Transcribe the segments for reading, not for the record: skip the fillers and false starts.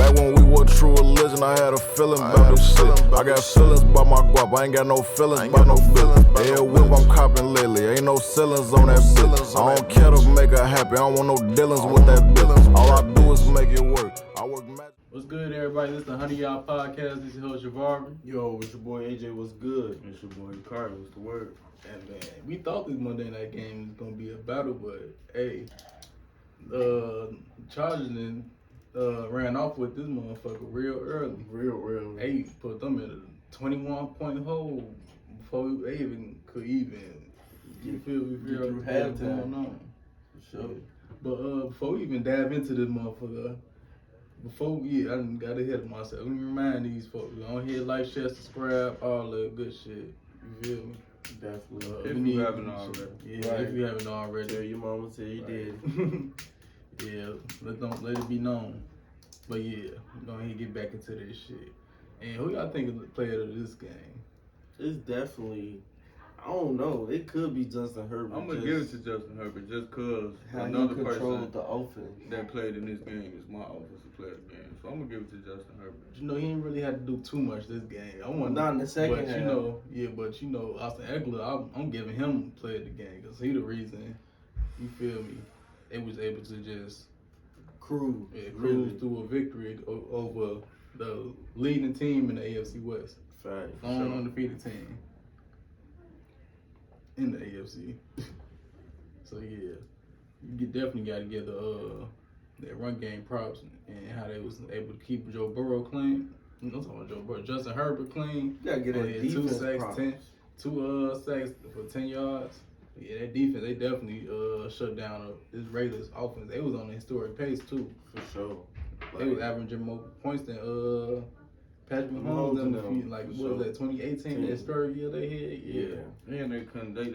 Back when we were true religion, I had a feeling about this shit. I got feelings about my guap, I ain't got no feelings about no feelings. Yeah, whip I'm copping lately, ain't no ceilings on that bitch. I don't care to make her happy, I don't want no dealings with that bitch. All I do is make it work. I work magic. What's good, everybody? This is the Honey Y'all Podcast. This is your host, Javard. Yo, it's your boy AJ. What's good? It's your boy Carter. What's the word? And man, we thought this Monday night game was gonna be a battle, but hey, Chargers and ran off with this motherfucker real early. Real. They put them in a 21-point hole before they could you feel me? Get through What's halftime. going on? For sure. But before we even dive into this motherfucker, I done got ahead of myself. Let me remind these folks, go on here, like, share, subscribe, all that good shit. You feel me? Definitely. If you haven't already. Yeah, Right. if you haven't already. Tell your mama, tell your daddy. Yeah, let it be known. But yeah, go ahead and get back into this shit. And who y'all think is the player of this game? It's definitely, I don't know. It could be Justin Herbert. I'm gonna give it to Justin Herbert just cause how he another controlled person the offense. that played in this game is my offensive player of the game. So I'm gonna give it to Justin Herbert. You know, he didn't really have to do too much this game. Not in the second but half. you know, Austin Eckler, I'm giving him play of the game because he the reason. You feel me? They was able to just Cruise through a victory over the leading team in the AFC West. Fact. Only undefeated team in the AFC. So yeah, you definitely got to give that run game props and how they was able to keep Joe Burrow clean. I'm talking about Joe Burrow, Justin Herbert clean. You gotta get that defense two sacks, props. two sacks for 10 yards. Yeah, that defense, they definitely shut down this Raiders offense. They was on a historic pace too. For sure. They was averaging more points than Patrick Mahomes in the feet. Like what was that, 2018? That third year they had. Yeah. And they couldn't. They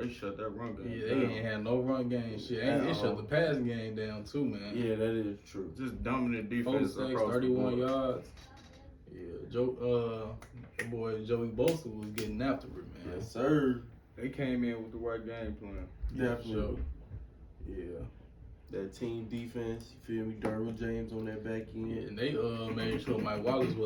shut that run game. Yeah, they ain't had no run game shit. They shut the passing game down too, man. Yeah, that is true. Just dominant 4 defense sacks, across 31 the board. yards. Yeah, that boy Joey Bosa was getting after it, man. Yes, sir. They came in with the right game plan. Definitely. Sure. Yeah. That team defense, you feel me? Derwin James on that back end. Yeah, and they made sure Mike Williams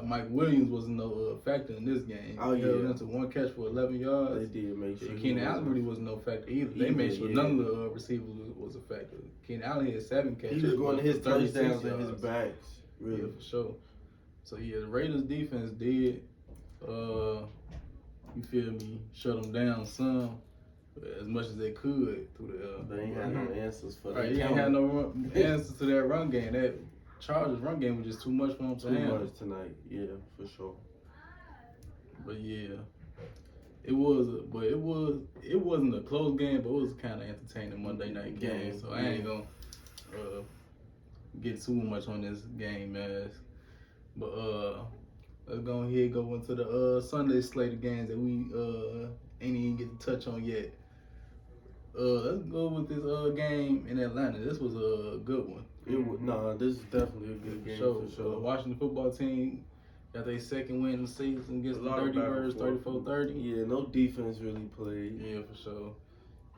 Mike Williams wasn't no factor in this game. Oh, He held into one catch for 11 yards. They did make sure. Keenan Allen really wasn't no factor either. They made sure none of the receivers was a factor. Keenan Allen had 7 catches. He was going to his 36 touchdowns and his yards. backs. Really. Yeah, for sure. So yeah, the Raiders defense did, you feel me, shut them down some, as much as they could through the. They ain't had no answers for that. Right, you ain't had no answers to that run game. That Chargers run game was just too much for them to Too handle. much tonight, yeah, for sure. But yeah, it wasn't a close game, but it was kind of entertaining Monday night game. So I ain't gonna get too much on this game, man. But let's go ahead and go into the Sunday slate of games that we ain't even get to touch on yet. Let's go with this game in Atlanta. This was a good one. This is definitely a good game for sure. Washington football team got their second win in the season against the Dirty Birds, 34-30. Yeah, no defense really played. Yeah, for sure.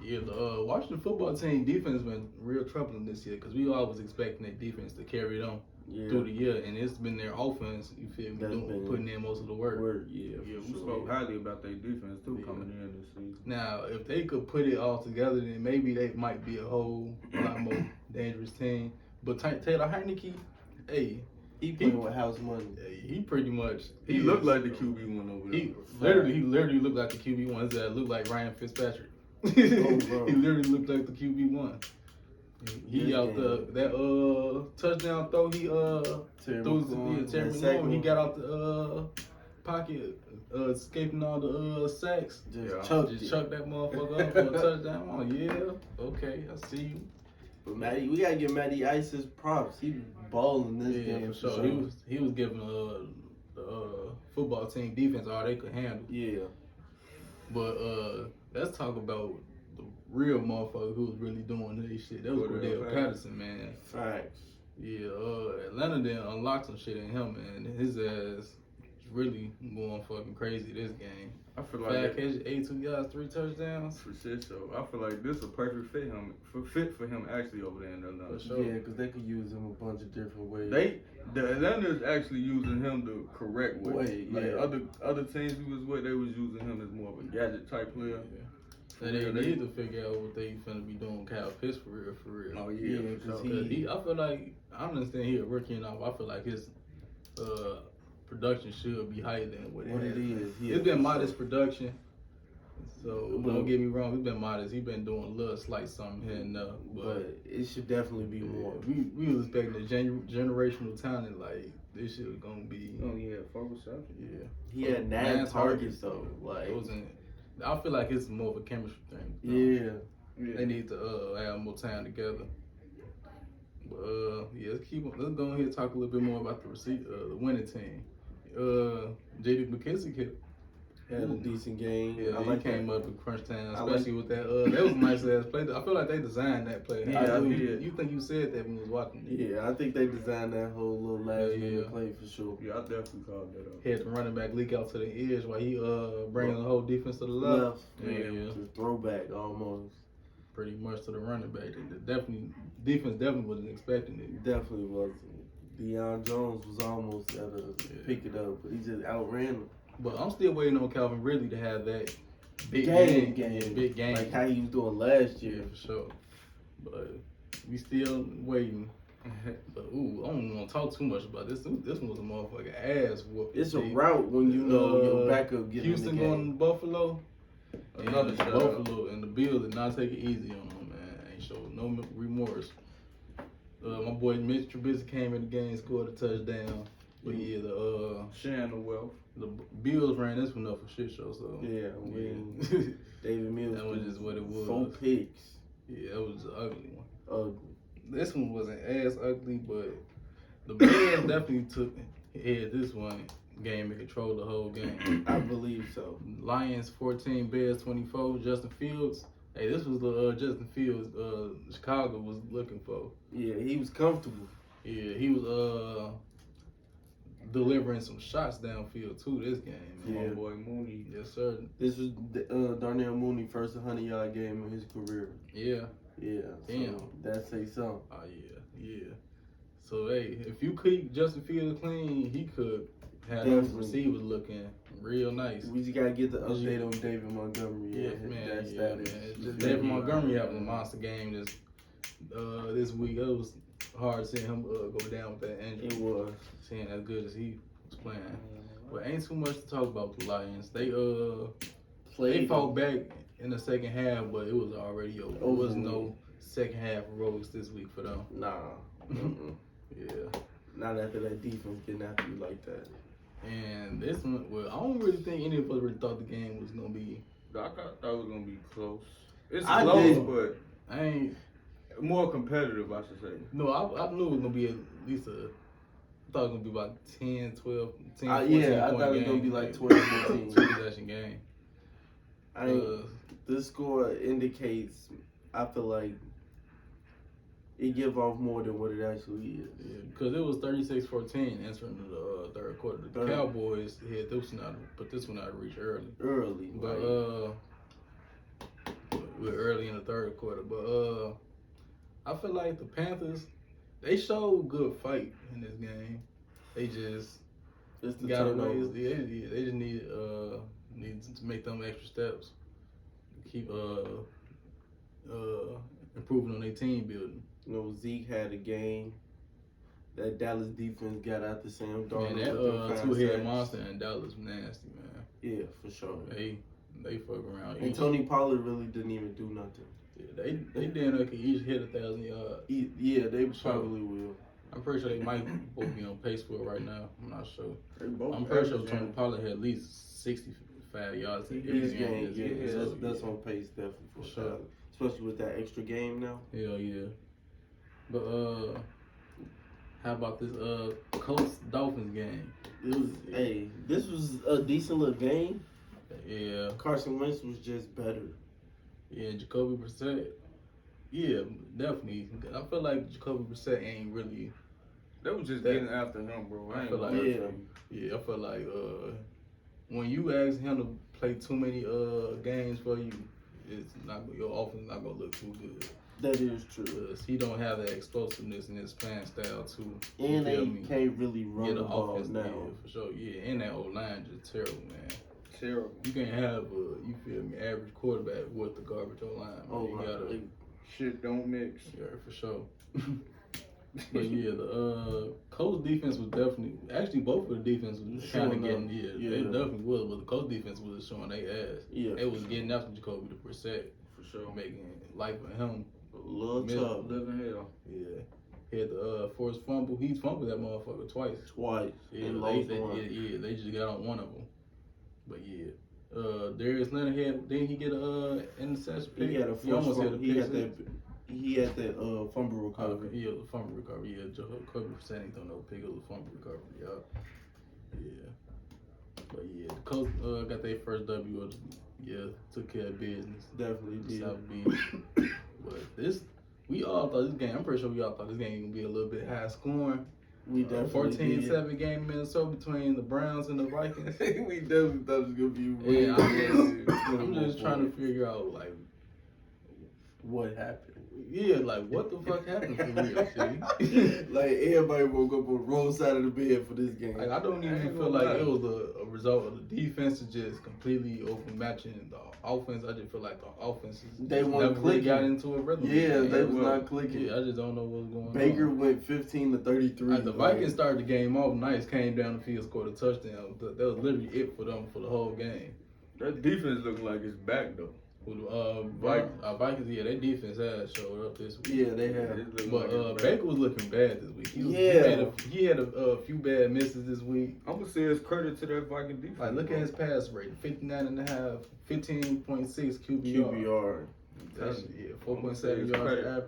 Yeah, the Washington football team defense been real troubling this year because we always expecting their defense to carry it on through the year, and it's been their offense. You feel me? Putting in most of the work. Yeah, We spoke highly about their defense too coming in this season. Now, if they could put it all together, then maybe they might be a whole lot more dangerous team. But Taylor Heineke, hey, he playing with house money. He pretty much He looked like the QB1 over there. He literally looked like the QB1. That looked like Ryan Fitzpatrick. Oh, he literally looked like the QB1. He out that touchdown throw he threw Terry McLaurin. He got out the pocket, escaping all the sacks. Just chucked that motherfucker up for a touchdown. Oh yeah, okay, I see you. But Matty, we gotta give Matty Ice his props. He was balling this game. For sure. He was giving the football team defense all they could handle. Yeah. But let's talk about the real motherfucker who was really doing this shit. That was Cordell Patterson, man. Facts. Yeah, Atlanta didn't unlock some shit in him, man. His ass really going fucking crazy this game. I feel 5 like catches, 82 yards, 3 touchdowns. for shit show. I feel like this is a perfect fit for him actually over there in Atlanta. For sure. Yeah, because they could use him a bunch of different ways. The Atlanta is actually using him the correct way. Like yeah. other teams he was with, they was using him as more of a gadget type player. So they need to figure out what they finna be doing Kyle Pitts for real. Oh yeah, because for I sure. feel like, I understand he a rookie and all, I feel like his production should be higher than what it is. Yeah, It's been modest production. So don't get me wrong, it's been modest. He been doing a little slight something here and there, but it should definitely be more. We was expecting a generational talent like this shit was gonna be. Oh yeah, 4 receptions. Yeah, He had 9 targets though. Like it wasn't. I feel like it's more of a chemistry thing. yeah. They need to have more time together. But yeah, let's go ahead and talk a little bit more about the winning team. J.D. McKissick Had a decent game. Yeah, I he came up in crunch time, I especially with that. That was a nice ass play. I feel like they designed that play. Yeah, You think you said that when you was watching it? Yeah, I think they designed that whole little last minute Yeah. play for sure. Yeah, I definitely called that up. Had the running back leak out to the edge while he bringing the whole defense to the left. Yeah. Just throwback almost. Pretty much to the running back. Defense definitely wasn't expecting it. Definitely wasn't. Deion Jones was almost at a pick it up, but he just outran him. But I'm still waiting on Calvin Ridley to have that big game. Yeah, big game. Like how he was doing last year. Yeah, for sure. But we still waiting. But I don't want to talk too much about this. This one was a motherfucking ass whoop. It's a route when you know your backup getting Houston in the game. going to Buffalo. Another And shutout. Buffalo and the Bills did not take it easy on them, man. Ain't showed no remorse. My boy Mitch Trubisky came in the game, scored a touchdown. But yeah, Sharing the wealth. the Bills ran this one up for shit show. So Yeah, when David Mills that was just what it was. 4 picks. Yeah, it was an ugly one. Ugly. This one wasn't as ugly, but the Bears definitely had this one game and controlled the whole game. I believe so. Lions 14, Bears 24. Justin Fields. Hey, this was the Justin Fields Chicago was looking for. Yeah, he was comfortable. Yeah, he was delivering some shots downfield too this game. Man. Yeah. My boy Mooney. Yes, sir. This was Darnell Mooney first 100-yard game in his career. Yeah. Yeah. Damn. So that say something. Oh yeah. So hey, if you keep Justin Fields clean, he could have those Definitely. receivers looking real nice. We just gotta get the update on David Montgomery. David Montgomery having a monster game this week. It was hard seeing him go down with that injury. It was. Seeing as good as he was playing. But ain't too much to talk about the Lions. They fought back in the second half, but it was already over. There was no second half heroics this week for them. Nah. Yeah. Not after that defense getting after you like that. And this one, well, I don't really think any of us really thought the game was gonna be. I thought it was gonna be close. It's I close, did. but I ain't. more competitive, I should say. No, I knew it was gonna be at least I thought it was gonna be about 10, 12, 10, 14 I point thought it was game, gonna be like 12, 14. Two-possession game. This score indicates, I feel like, it give off more than what it actually is. Yeah, because it was 36-14 entering the third quarter. The Cowboys had put this one out of reach early. But we're early in the third quarter. But I feel like the Panthers, they showed good fight in this game. They just It's the got turnover. They just need to make them extra steps. Keep improving on their team building. You know, Zeke had a game. That Dallas defense got out the Sam Darnold. Man, that two-head monster in Dallas nasty, man. Yeah, for sure. They fuck around. And Tony Pollard really didn't even do nothing. Yeah, they damn near could each hit 1,000 yards. Yeah, they probably will. I'm pretty sure they might both be on pace for it right now. I'm not sure. I'm pretty sure Tony Pollard had at least 65 yards in This game, that's on. on pace definitely for Sure. sure. Especially with that extra game now. Hell yeah. But how about this Colts Dolphins game? It was this was a decent little game. Yeah. Carson Wentz was just better. Yeah, Jacoby Brissett. Yeah, definitely. I feel like Jacoby Brissett ain't really They was just getting after him, bro. I feel like I feel like when you ask him to play too many games for you, it's not your offense not gonna look too good. That is true. Because he don't have that explosiveness in his playing style too. And they can't really run Get the an ball offense now. For sure. Yeah, and that old line just terrible, man. Terrible. You can't have you feel me, average quarterback with the garbage O line. Oh, you gotta shit don't mix. Yeah, for sure. But yeah, the Colts defense was actually both of the defense was kind of getting they definitely was, but the Colts defense was showing their ass. Yeah, they was getting after Jacoby to Brissett for sure, making life for him a little tough. Living hell. Yeah, he had the forced fumble. He fumbled that motherfucker twice. Yeah, they just got on one of them. But yeah. Darius Leonard didn't he get a interception pick? He had a almost had a pick. He had that fumble recovery. Yeah, the fumble recovery. Yeah, Jacoby Brissett ain't throw no pick. It was a fumble recovery. Yeah. But yeah, the Colts got their first W of took care of business. Definitely did. South Beach. But we all thought this game, I'm pretty sure we all thought this game was going to be a little bit high scoring. We definitely 14-7 game in Minnesota between the Browns and the Vikings. We definitely thought it was going to be really I'm just trying to figure out, like, what happened. Yeah, like, what the fuck happened for real, see? Like, everybody woke up on the wrong side of the bed for this game. Like, I don't even feel like it was a result of the defense just completely overmatching the offense. I just feel like the offenses never really got into a rhythm. Yeah, they was not clicking. Yeah, I just don't know what's going on. Baker went 15-33. Like, the Vikings started the game off nice, came down the field, scored a touchdown. That was literally it for them for the whole game. That defense looked like it's back, though. Vikings, yeah, their defense has showed up this week. Yeah, they have. But Baker was looking bad this week. He had a few bad misses this week. I'm gonna say it's credit to that Viking defense. Like, look at his pass rate, 59.5, 15.6 QBR. That's 4.7 yards average.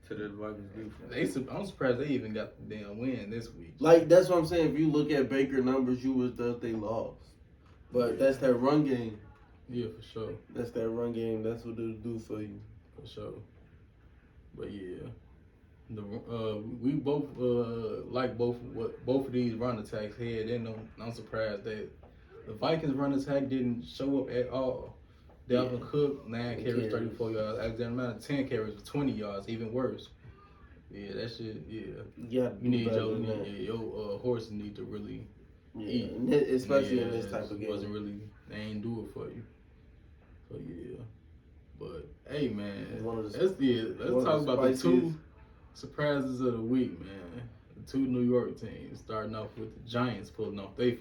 To that Vikings defense. I'm surprised they even got the damn win this week. Like, that's what I'm saying. If you look at Baker numbers, you would think they lost. But that's that run game. Yeah, for sure. That's that run game. That's what it'll do for you. For sure. But yeah, we both like both of these run attacks had. And I'm surprised that the Vikings run attack didn't show up at all. Dalvin Cook 9 carries, 34 yards. Alexander Mattison 10 carries for 20 yards. Even worse. Yeah, that shit. Yeah, you need your horse need to really eat, especially in this type of game. They ain't do it for you. So yeah, but hey man, let's talk about the two surprises of the week, man. The two New York teams, starting off with the Giants pulling off their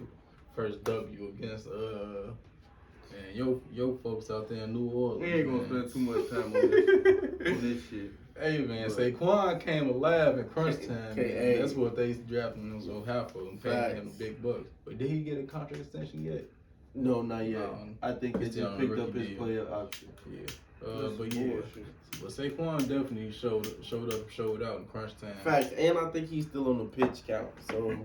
first W against and your folks out there in New Orleans. We ain't gonna spend too much time on this shit. Hey man, Saquon came alive in crunch time. That's what they drafted him so high for and paying him the big bucks. But did he get a contract extension yet? No, not yet. I think he just picked up his player option. Yeah. But Saquon definitely showed out in crunch time. Facts, and I think he's still on the pitch count. So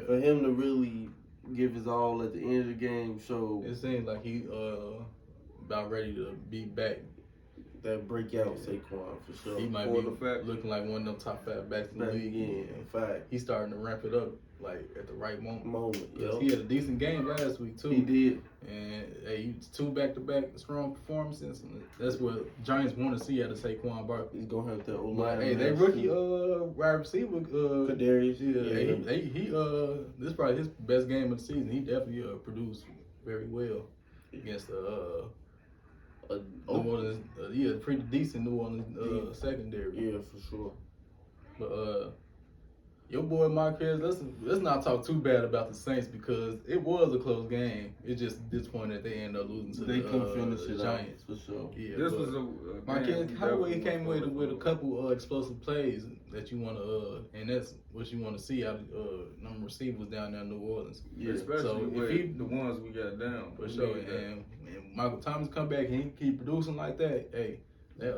for him to really give his all at the end of the game, it seems like he about ready to be back. That breakout Saquon for sure. He might be looking like one of them top 5 backs in the league. Yeah, fact. He's starting to ramp it up like at the right moment. Yep. He had a decent game last week too. He did. And 2 back-to-back strong performances. That's what Giants want to see out of Saquon Barkley. He's gonna have that O-line. Hey, they rookie wide receiver Kadarius. He this is probably his best game of the season. He definitely produced very well against New Orleans, pretty decent New Orleans secondary. Yeah, for sure. But your boy Marquez, let's not talk too bad about the Saints because it was a close game. It's just disappointing that they ended up losing to the Giants. For sure. Yeah, this was a Marquez Callaway came away with a couple explosive plays that you want to, and that's what you want to see out of number receivers down there in New Orleans. Yeah, especially with the ones we got down. For sure, and Michael Thomas come back and he keep producing like that. Hey, that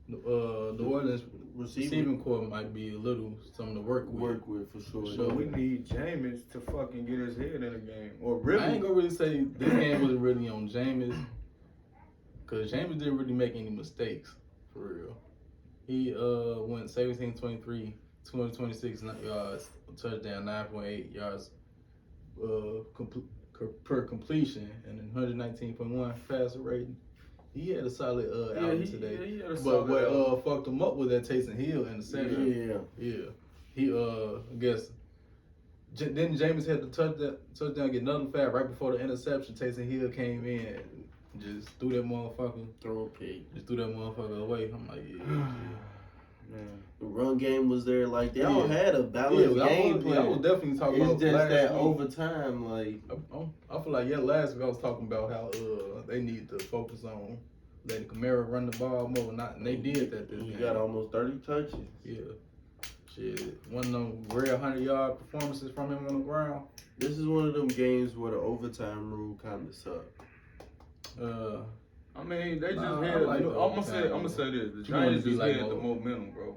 New Orleans receiving core might be a little something to work with for sure. So we need Jameis to fucking get his head in the game. Or really, I ain't gonna really say this game wasn't really on Jameis, because Jameis didn't really make any mistakes for real. He went 17-23, 226 yards, touchdown, 9.8 yards per completion, and then 119.1 passer rating. He had a solid outing today. He had a but solid what outing. fucked him up was that Taysom Hill interception. Yeah. He I guess didn't Jameis had the touchdown get nothing fast right before the interception. Taysom Hill came in and just threw that motherfucker. Just threw that motherfucker away. I'm like, Man. The run game was there. Like, they all had a balanced game plan. I was definitely talking about it's just last that week. overtime, like... I feel like, last week I was talking about how they need to focus on letting Kamara run the ball more, and they did that this game. He got almost 30 touches. Yeah. Shit. One of them rare 100-yard performances from him on the ground. This is one of them games where the overtime rule kind of sucked. I mean, they just had. like I'm gonna say this: the Giants just had the momentum, bro,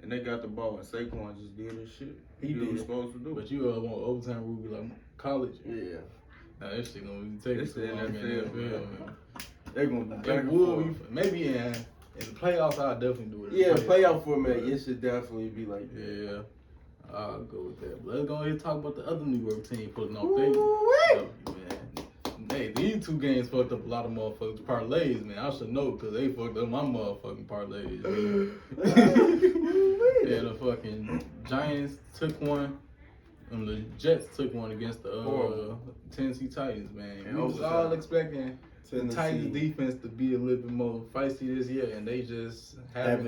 and they got the ball. And Saquon just did his shit. He did what he was supposed to do. But you want overtime rule be like college? Yeah. Nah, that shit gonna be taking too long in the NFL, man. They're gonna do back and would forth. be maybe in the playoffs. I'll definitely do it. Yeah, playoff format. It should definitely be like that. Yeah. I'll go with that. But let's go ahead and talk about the other New York team putting off their man. Hey, these two games fucked up a lot of motherfuckers' parlays, man. I should know because they fucked up my motherfucking parlays. Yeah, the fucking Giants took one, and the Jets took one against the Tennessee Titans, man. We was all expecting the Titans defense to be a little bit more feisty this year, and they just haven't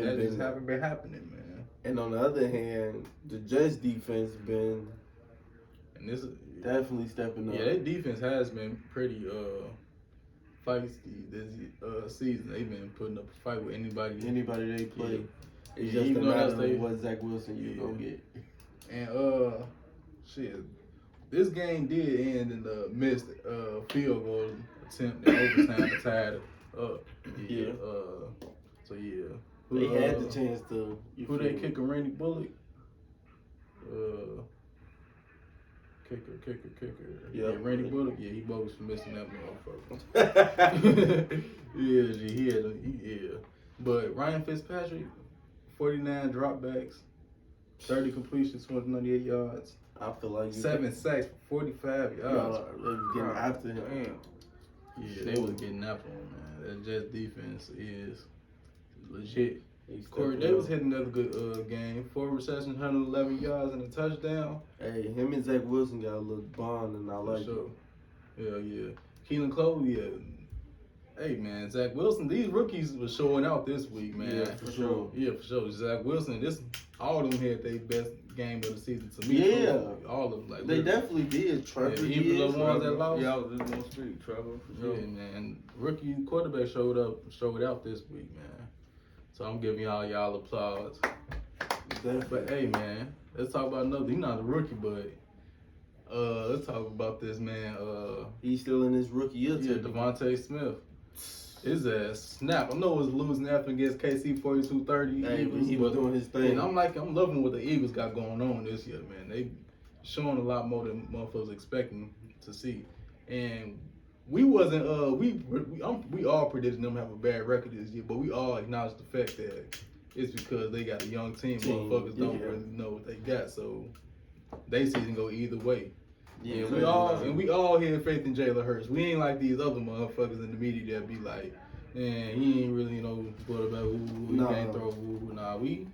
been happening, man. And on the other hand, the Jets defense been definitely stepping up. Yeah, their defense has been pretty feisty this season. They've been putting up a fight with anybody they play. Yeah. It's just a matter of what Zach Wilson you gonna get. And shit, this game did end in the missed field goal attempt in overtime to tie it up. Yeah. So yeah. They had the chance to. Who they kicking? Randy Bullock. Kicker. Yeah, Randy Bullock. Yeah, he bogus for missing that motherfucker. Yeah. But Ryan Fitzpatrick, 49 dropbacks, 30 completions, 298 yards. I feel like 7 sacks, 45 yards. They was getting after him. Damn. Yeah, they was getting after him, man. That Jets defense is legit. Corey Davis had another good game. 4 receptions, 111 yards, and a touchdown. Hey, him and Zach Wilson got a little bond, and I like it. Yeah. Keelan Cole, yeah. Hey, man, Zach Wilson, these rookies were showing out this week, man. Yeah, for sure. Zach Wilson, all of them had their best game of the season to me. Yeah. All of them. Like, they definitely did. Trevor even the ones that lost. Yeah, I was just gonna speak. Trevor, for sure. Yeah, man. Rookie quarterback showed out this week, man. So I'm giving y'all applause. Definitely. But hey, man, let's talk about another. He's not a rookie, but let's talk about this man. He's still in his rookie year. Yeah, Devonta Smith. His ass snap. I know it was losing after against KC 42-30. Hey, he was doing his thing. And I'm loving what the Eagles got going on this year, man. They showing a lot more than motherfuckers expecting to see. And we wasn't we all predicted them to have a bad record this year, but we all acknowledge the fact that it's because they got a young team. Motherfuckers don't really know what they got, so they season go either way. Yeah, we all had faith in Jalen Hurts. We ain't like these other motherfuckers in the media that be like, man, he ain't really quarterback who he can't throw who. Nah, we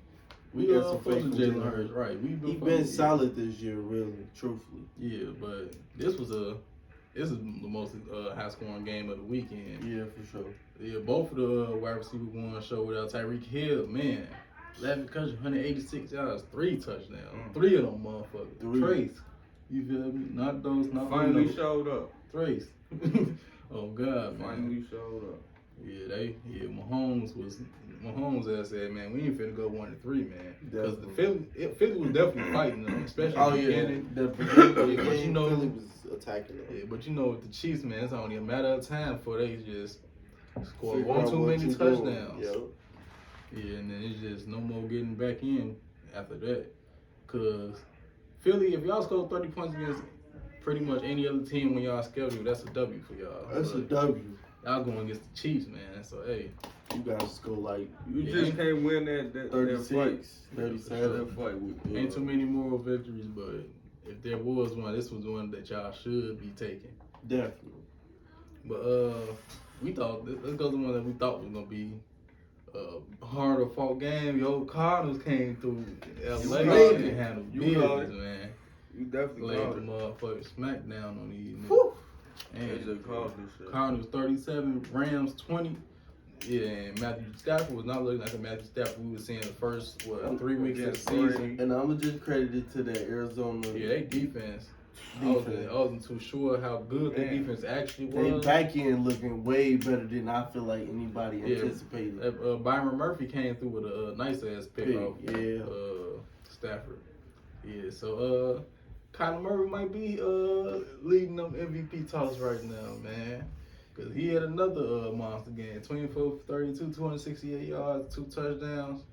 got some faith in Jalen Hurts, right? He been solid this year, really, truthfully. Yeah, but this is the most high scoring game of the weekend. Yeah, for sure. Yeah, both of the wide receiver ones showed out. Tyreek Hill, man, 11 catches, 186 yards, 3 touchdowns, 3 of them motherfuckers. Trace. You feel me? Not those, not finally showed up. Trace. Oh God, man. Finally showed up. Yeah, Mahomes ass said, man, we ain't finna go 1-3, man. Because the Philly was definitely fighting them, especially at the beginning. But Philly was attacking them. Yeah, but with the Chiefs, man, it's only a matter of time before they just score one too many touchdowns. Yep. Yeah, and then it's just no more getting back in after that. Because Philly, if y'all score 30 points against pretty much any other team when y'all schedule, that's a W for y'all. That's a W. y'all going against the Chiefs, man. So hey, you guys go like you just can't win that 36, fight. 37. That fight with ain't too many moral victories, but if there was one, this was one that y'all should be taking. Definitely. But we thought let's go to one that we thought was gonna be a harder fought game. Yo, Cardinals came through LA and handled business, man. You definitely laid called the it. motherfucking smackdown on these Whew. niggas. They just called this shit. Cardinals 37, Rams 20. Yeah, and Matthew Stafford was not looking like a Matthew Stafford we were seeing the first 3 weeks of the season. And I'm gonna just credit it to that Arizona. Yeah, they defense. I wasn't too sure how good their defense actually was. They back end looking way better than I feel like anybody anticipated. Byron Murphy came through with a nice ass pick off. Yeah. Stafford. Yeah, so Kyler Murray might be leading them MVP talks right now, man. Because he had another monster game. 24 for 32, 268 yards, 2 touchdowns.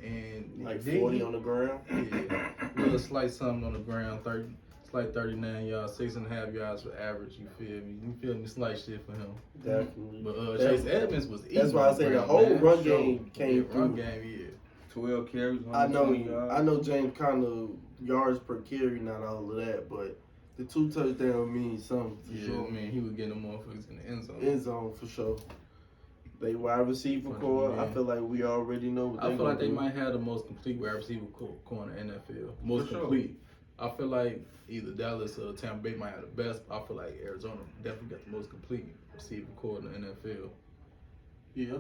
And like 40 on the ground? Yeah. Little slight something on the ground, 39 yards, 6.5 yards for average, you feel me? You feel me? Slight shit for him. Definitely. But Chase Edmunds was easy. That's why I say the whole run game came through. Run game, yeah. 12 carries, I know James Conner yards per carry, not all of that, but the 2 touchdowns means something for sure. Yeah, man, he was getting them motherfuckers in the end zone. End zone for sure. They wide receiver core, I feel like we already know what I feel like they might have the most complete wide receiver core in the NFL. Most complete. I feel like either Dallas or Tampa Bay might have the best. I feel like Arizona definitely got the most complete receiver core in the NFL. Yeah.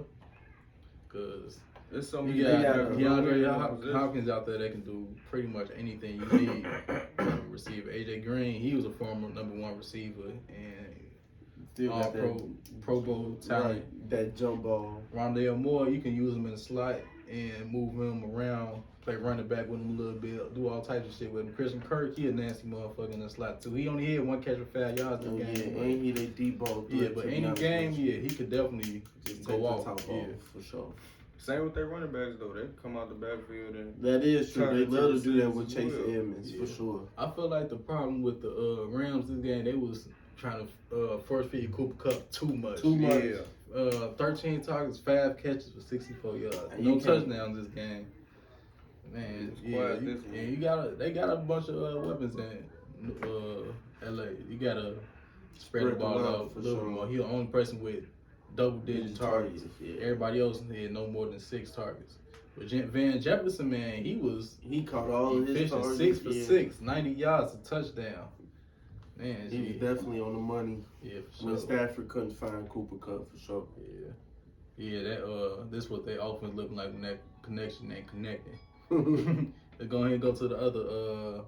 Because there's so you many got DeAndre Hopkins out there that can do pretty much anything you need from a receiver. AJ Green, he was a former #1 receiver and still got Pro Bowl talent. Right, that jump ball. Rondale Moore, you can use him in the slot and move him around, play running back with him a little bit, do all types of shit with him. Christian Kirk, he a nasty motherfucker in the slot too. He only had 1 catch for 5 yards in the game. Yeah, and he they deep ball. Yeah, but any game, he could definitely just go off. Yeah, for sure. Same with their running backs though. They come out the backfield and that is true. They love to do that with Chase Edmunds for sure. I feel like the problem with the Rams this game, they was trying to force feed Cooper Kupp too much. Yeah. 13 targets, 5 catches for 64 yards. No touchdowns this game. Man, they got a bunch of weapons in LA. You gotta spread the ball out a little bit more. He the only person with double-digit targets. Yeah. Everybody else had no more than 6 targets. But Van Jefferson, man, he caught all of his targets. 6 for 6, 90 yards, a touchdown. Man, he was definitely on the money. Yeah, for sure. When Stafford couldn't find Cooper Kupp for sure. Yeah, this what their offense looking like when that connection ain't connecting. Let's go ahead and go to the other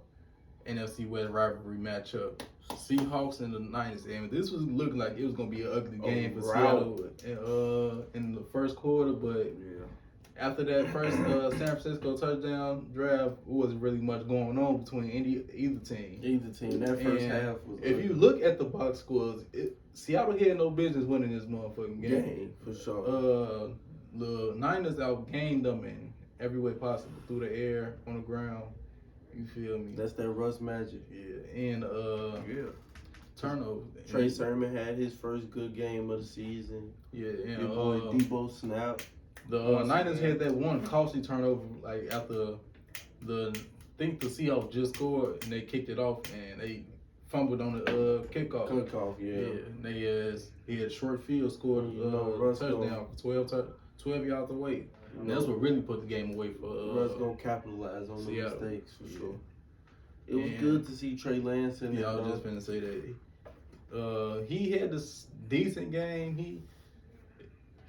NFC West rivalry matchup. Seahawks and the Niners. And this was looking like it was gonna be an ugly game for Seattle in the first quarter, but after that first San Francisco touchdown drive, wasn't really much going on between either team. That first half was. If you look at the box scores, Seattle had no business winning this motherfucking game. For sure. The Niners outgained them in every way possible, through the air, on the ground. You feel me? That's that Russ magic. Yeah, and turnover. Trey Sermon had his first good game of the season. Yeah, and your boy Debo Snap. The Niners had that one costly turnover, like after I think the Seahawks just scored and they kicked it off and they fumbled on the kickoff. And he had short field, scored a touchdown for 12 yards away. And that's what really put the game away for Russ gonna capitalize on the mistakes for sure. It was and good to see Trey Lance in I was just gonna say that he had this decent game.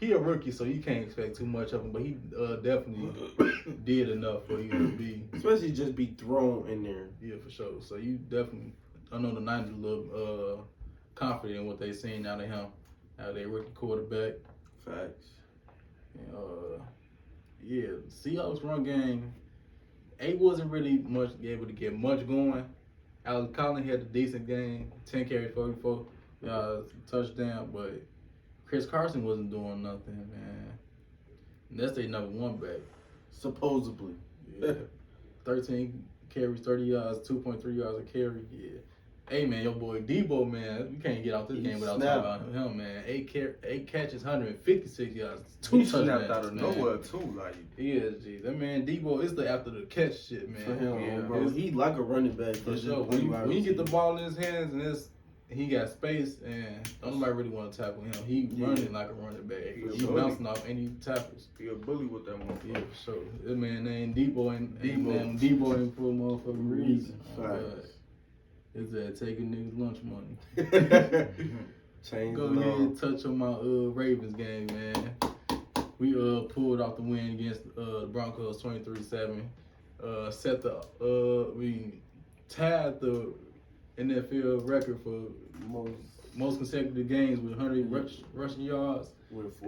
He a rookie, so you can't expect too much of him, but he definitely did enough for you to be, especially just be thrown in there. Yeah, for sure. So you definitely, I know the Niners a little confident in what they seen out of him, out of their rookie quarterback. Facts. And, Seahawks run game. Wasn't really much able to get much going. Alex Collins had a decent game, 10 carries, 44 touchdown, but Chris Carson wasn't doing nothing, man. And that's their #1 back. Supposedly. Yeah. 13 carries, 30 yards, 2.3 yards a carry. Yeah. Hey man, your boy Debo, man, you can't get out this game without talking about him, man. 8 catches, 156 yards, 2 touchdowns. He snapped out of nowhere too, like. Yeah, G. That man Debo is the after the catch shit, man. For him, bro. He like a running back. For sure. When you get the ball in his hands and he got space and nobody really want to tackle him. He running like a running back. He bouncing off any tackles. He a bully with that motherfucker. Yeah, for sure. This man named Debo and Debo ain't for a motherfucking reason. It's that taking niggas lunch money. Go ahead and touch on my Ravens game, man. We pulled off the win against the Broncos 23-7. We tied the NFL record for most consecutive games with 100 rushing yards.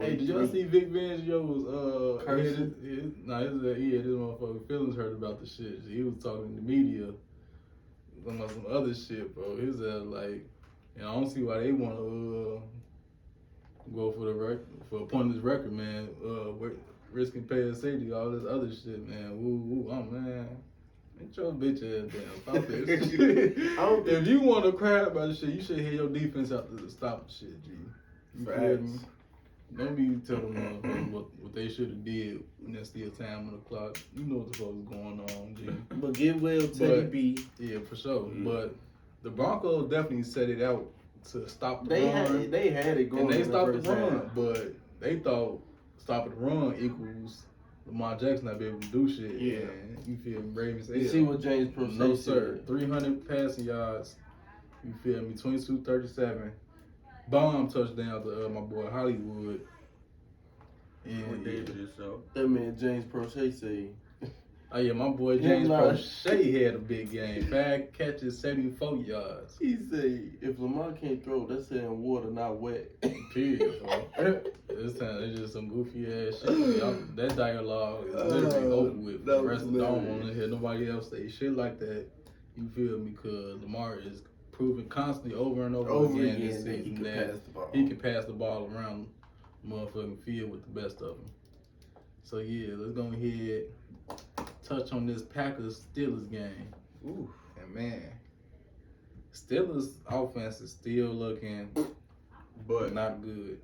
Hey, did y'all see Vic Fangio was cursing? This motherfucker feelings hurt about the shit. He was talking to the media about some other shit, bro. He was like, I don't see why they want to go for the record, for a pointless record, man. Risking paying safety, all this other shit, man. Man. Get your bitch ass down. Stop this shit. If you want to cry about this shit, you should hear your defense out to stop the shit, G. You feel me? Don't be telling them what they should have did when there's still time on the clock. You know what the fuck is going on, G. But get well till you be. Yeah, for sure. Yeah. But the Broncos definitely set it out to stop the run. They had it going. And they stopped the run, but they thought stopping the run equals Lamar Jackson not be able to do shit. Yeah. And you feel me? Ravens. You see what James Pro No, sir. 300 passing yards. You feel me? 22-37. Bomb touchdown to my boy Hollywood. And that man James Prochet say. Oh yeah, my boy James Prochet had a big game. 5 catches, 74 yards. He say if Lamar can't throw, that's saying water, not wet. Period, bro. This time it's just some goofy ass shit. That dialogue is literally over with. The rest of them don't want to hear nobody else say shit like that. You feel me? Because Lamar is proving constantly over and over again this season that he can pass the ball around the motherfucking field with the best of them. So yeah, let's go ahead touch on this Packers-Steelers game. Ooh. And man, Steelers offense is still looking but not good.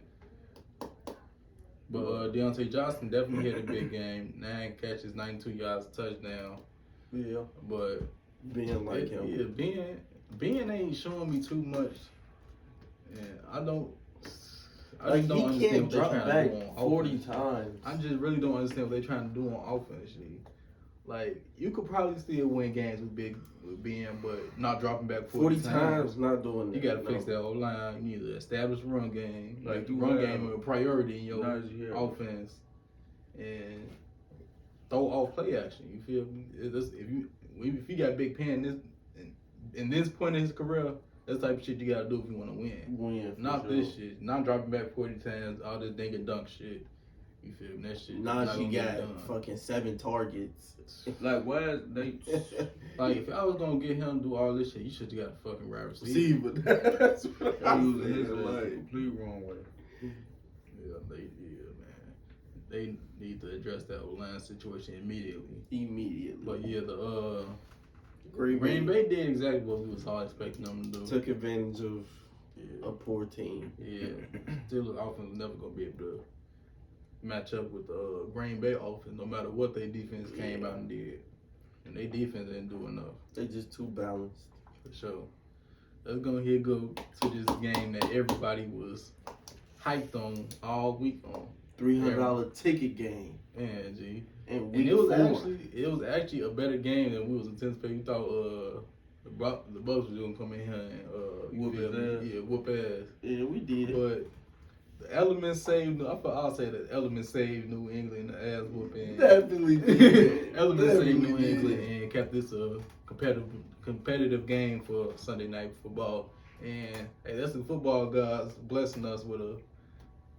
But Deontay Johnson definitely had a big game. 9 catches, 92 yards, touchdown. Yeah. But Ben like him. Yeah, Ben ain't showing me too much. And I just don't understand what they're trying to do on 40 offense. times. I just really don't understand what they're trying to do on offense. Like, you could probably still win games with Ben, but not dropping back 40 times. Not doing that. You got to fix that whole line. You need to establish a run game. Like, the run game is a priority in your offense. And throw off play action. You feel me? If you got Big Pen in this point in his career, that's the type of shit you gotta do if you want to win. Not this shit. Not dropping back 40 times. All this dink and dunk shit. You feel me? That shit. Nah, she got fucking 7 targets. Like, why is they? Like, if I was gonna get him to do all this shit, you should have got a fucking wide receiver. That's what I'm saying. Complete wrong way. Yeah, man. They need to address that O-line situation immediately. But yeah, the Green Bay did exactly what we was all expecting them to do. Took advantage of a poor team. Yeah. Still, the offense was never gonna be able to match up with the Green Bay offense, no matter what their defense came out and did. And their defense didn't do enough. They just too balanced. For sure. Let's go ahead and go to this game that everybody was hyped on all week on. $300 ticket game. Yeah, G. And it was actually a better game than we was anticipating. We thought the Bucks was gonna come in here and whoop ass. Yeah, we did. But the elements saved. I'll say the elements saved New England the ass whooping. Definitely did. Elements saved New England and kept this a competitive game for Sunday night football. And hey, that's the football gods blessing us with a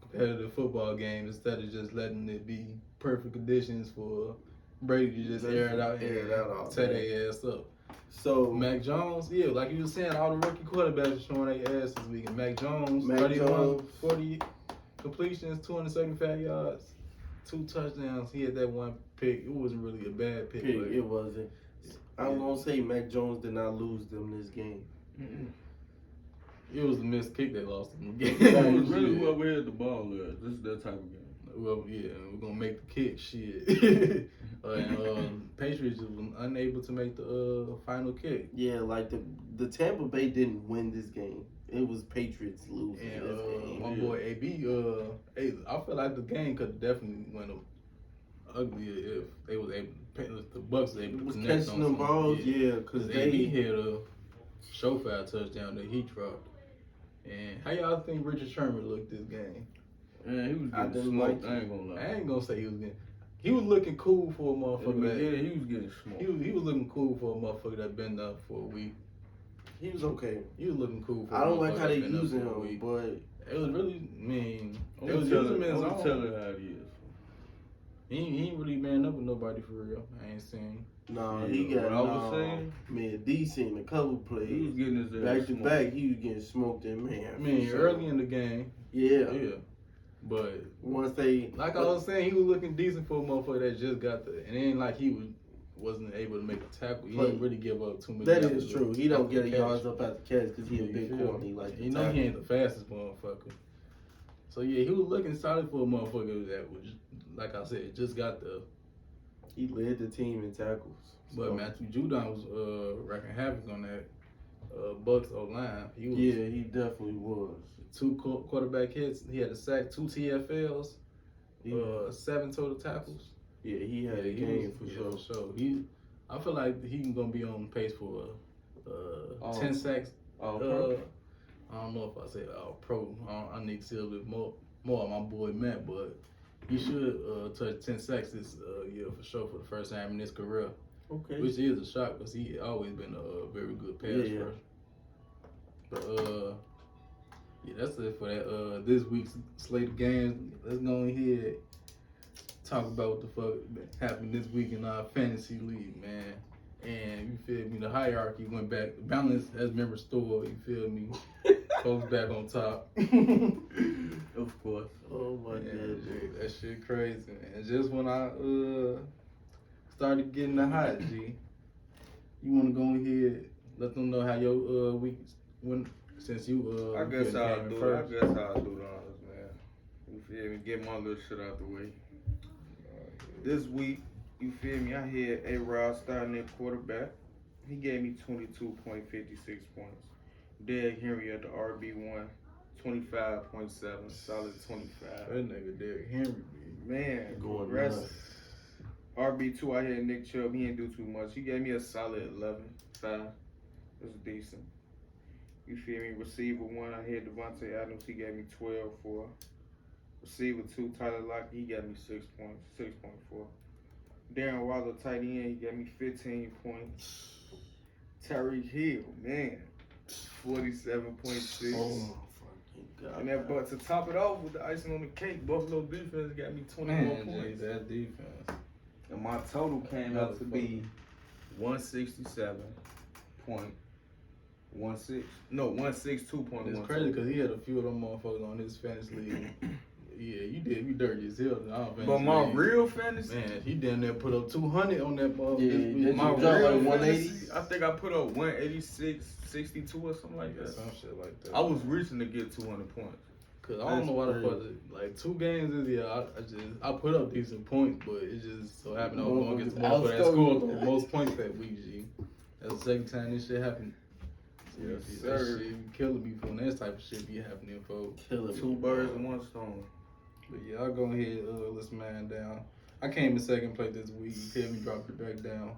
competitive football game instead of just letting it be perfect conditions for Brady to just air it out and tear their ass up. So Mac Jones, yeah, like you were saying, all the rookie quarterbacks are showing their ass this week. And Mac Jones, 40 completions, 275 yards, 2 touchdowns. He had that one pick. It wasn't really a bad pick. It wasn't. I'm gonna say Mac Jones did not lose them this game. Mm-hmm. It was a missed kick that lost them the game. It was really whoever had the ball there. This is that type of game. Well, yeah, we're gonna make the kick. Shit. Patriots was unable to make the final kick. Yeah, like the Tampa Bay didn't win this game. It was Patriots losing And this game. my boy AB, I feel like the game could definitely went uglier if they was able if the Bucks was able to connect catching them balls, because AB had a showfire touchdown that he dropped. And how y'all think Richard Sherman looked this game? Man, he was getting smoked. I ain't gonna lie. I ain't gonna say he was getting. He was looking cool for a motherfucker. Yeah, he was getting smoked. He was looking cool for a motherfucker that been up for a week. He was okay. He was looking cool for. I don't like how they using him, but it was really mean. They was using him as I'm telling how it is. He ain't really man up with nobody for real. I ain't seen. No, he got. What I was saying, man, D seen a couple plays. He was getting his back to back. He was getting smoked in, man. Early in the game. Yeah. But once they, like I was saying, he was looking decent for a motherfucker that just got the. And it ain't like he wasn't able to make a tackle. He didn't really give up too much. That is true. He don't get a yards up at the catch because he a big corner. Like he know he ain't the fastest motherfucker. So yeah, he was looking solid for a motherfucker that was, like I said, just got the. He led the team in tackles. But Matthew Judon was wrecking havoc on that Bucks O-line. He definitely was. 2 quarterback hits. He had a sack, 2 TFLs, 7 total tackles. Yeah, he had a game for sure. I feel like he's gonna be on pace for 10 sacks. Pro? I don't know if I said pro. I need to see a little bit more of my boy Matt, but he should touch 10 sacks this year for sure for the first time in his career. Okay. Which is a shock because he always been a very good pass rusher. But that's it for that this week's slate of games. Let's go ahead talk about what the fuck happened this week in our fantasy league, man. And you feel me? The hierarchy went back. The balance has been restored. You feel me? Folks back on top. Of course. Oh my God. That shit crazy, man. Just when I started getting the hot, G. You want to go ahead, let them know how your week went since you I guess I'll do the honors, man. You feel me? Get my little shit out the way. This week, you feel me? I had A-Rod starting at quarterback. He gave me 22.56 points. Derrick Henry at the RB1, 25.7, solid 25. That nigga Derrick Henry, man, going aggressive. RB2, I had Nick Chubb. He didn't do too much. He gave me a solid 11, 5. That's decent. You feel me? Receiver 1, I had Devonta Adams. He gave me 12.4. Receiver 2, Tyler Lockett. He got me 6 points, 6.4. Darren Waller, tight end. He gave me 15 points. Tyreek Hill, man, 47.6. Oh my fucking God. And that, but to top it off with the icing on the cake, Buffalo defense got me 24 points. That defense. And my total came out to be 167.16. No, 162.16. It's crazy because he had a few of them motherfuckers on his fantasy league. Yeah, you did. You dirty as hell. But my real fantasy, man, he damn near put up 200 on that ball. Yeah, my real like 180. Fantasy, I think I put up 186, 62 or something like that. Some shit like that. I was reaching to get 200 points. Cause I don't know why the fuck, like 2 games this year, I put up decent points, but it just so happened I was going against the motherfucker that scored the most points that week, G. That's the second time this shit happened. Yes, That sir. shit be killing me when that type of shit be happening, folks. Two birds and one stone. But yeah, I'll go ahead, let's man down. I came in second place this week. You feel me? Dropped it back down.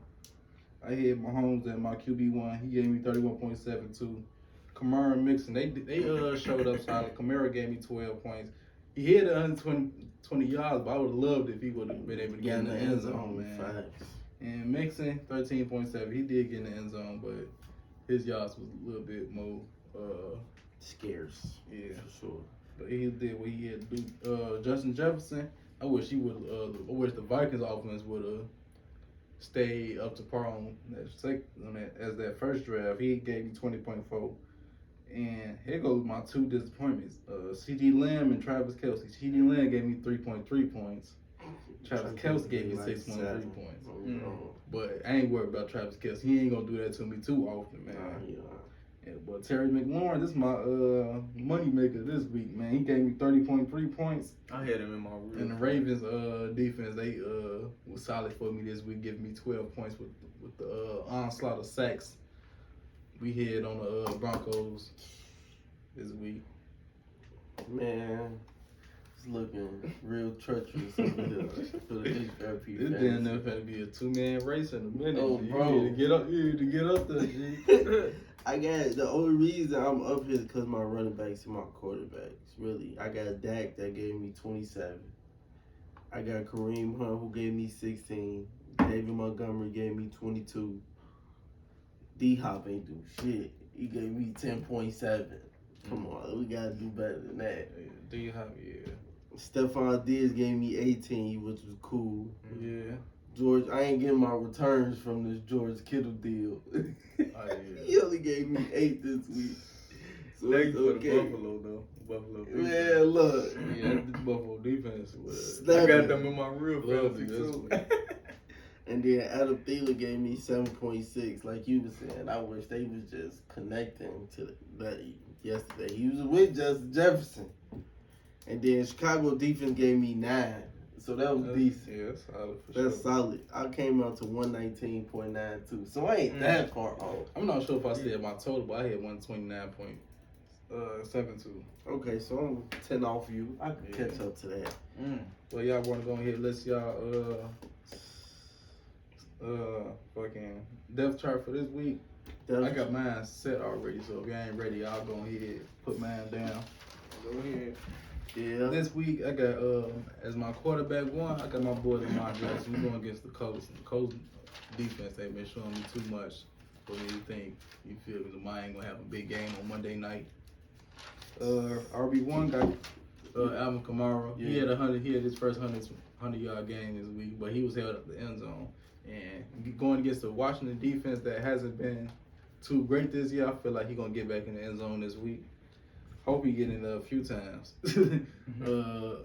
I had Mahomes at my QB1. He gave me 31.72. Kamara and Mixon, they showed up solid. Kamara gave me 12 points. He hit 120 yards, but I would have loved if he would have been able to get in the end zone, man. Facts. And Mixon, 13.7. He did get in the end zone, but his yards was a little bit more scarce. Yeah, for sure. But he did what he had to do. Justin Jefferson, I wish he would. I wish the Vikings offense would have stayed up to par on as that first draft. He gave me 20.4. And here goes my 2 disappointments. C.D. Lamb and Travis Kelce. C.D. Lamb gave me 3.3 points. Travis Kelce gave me 6.3 points. But I ain't worried about Travis Kelce. He ain't gonna do that to me too often, man. Yeah, but Terry McLaurin, this is my money maker this week, man. He gave me 30.3 points. I had him in my real. And the Ravens defense, they was solid for me this week, giving me 12 points with the onslaught of sacks we had on the Broncos this week. Man, it's looking real treacherous over here for the HYP This damn near finna be a 2-man race in a minute. Oh, G. bro. You need to get up there, G. I got the only reason I'm up here is because my running backs and my quarterbacks. Really, I got Dak that gave me 27. I got Kareem Hunt who gave me 16. David Montgomery gave me 22. D-Hop ain't do shit. He gave me 10.7. Come on, we gotta do better than that. D-Hop, yeah. Stephon Diggs gave me 18, which was cool. Yeah. George, I ain't getting my returns from this George Kittle deal. Oh, yeah. He only gave me 8 this week. So Thank it's you for okay. the Buffalo though. Buffalo. Man, look. Yeah, the Buffalo defense was I got them in my real Lovely fantasy this too. week. And then Adam Thielen gave me 7.6. Like you were saying, I wish they was just connecting to that yesterday. He was with Justin Jefferson. And then Chicago defense gave me 9. So that was decent. Yeah, that's solid for That's sure. solid. I came out to 119.92. So I ain't that far off. I'm not sure if I said my total, but I had 129.72. Okay, so I'm 10 off you. I can catch up to that. Well, y'all want to go ahead and list y'all fucking depth chart for this week. I got mine set already, so if y'all ain't ready, I'll go ahead put mine down. Go ahead. Yeah. This week I got as my quarterback one, I got my boy Lamar Jackson. We're going against the Colts. The Colts defense, they've been showing me too much for me to think, you feel me, Lamar ain't gonna have a big game on Monday night. RB1 got Alvin Kamara. Yeah. He had his first 100-yard game this week, but he was held at the end zone. And going against the Washington defense that hasn't been too great this year, I feel like he's gonna get back in the end zone this week. Hope he get in a few times. And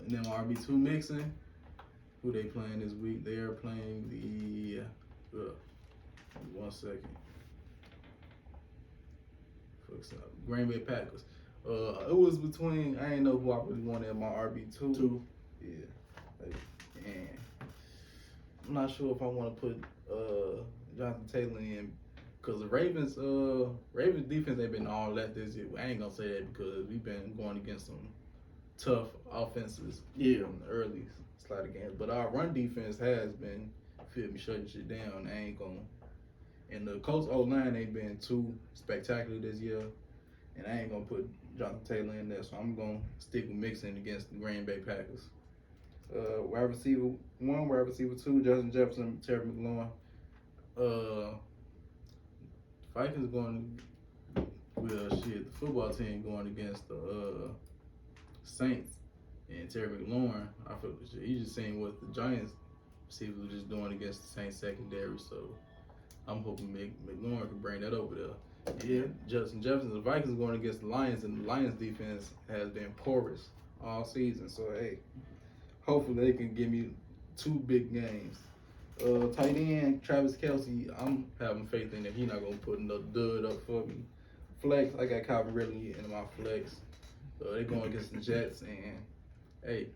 then my RB2 Mixon, who they playing this week? They are playing the 1 second. Green Bay Packers. It was between, I ain't know who I really wanted at my RB2. Yeah. And I'm not sure if I want to put Jonathan Taylor in, because the Ravens defense ain't been all that this year. I ain't gonna say that because we've been going against some tough offenses in the early slide of games. But our run defense has been, feel me, shutting shit down. I ain't gonna. And the Colts O-line ain't been too spectacular this year, and I ain't gonna put Jonathan Taylor in there. So I'm gonna stick with Mixon against the Green Bay Packers. Wide receiver 1, wide receiver 2, Justin Jefferson, Terry McLaurin. Vikings going, the football team going against the Saints, and Terry McLaurin, I feel he's just saying what the Giants receivers were just doing against the Saints secondary, so I'm hoping McLaurin can bring that over there. Yeah. Justin Jefferson, the Vikings going against the Lions, and the Lions defense has been porous all season, so hey, hopefully they can give me 2 big games. Tight end, Travis Kelce, I'm having faith in that he's not going to put another dud up for me. Flex, I got Calvin Ridley in my flex. They're going against the Jets, and hey,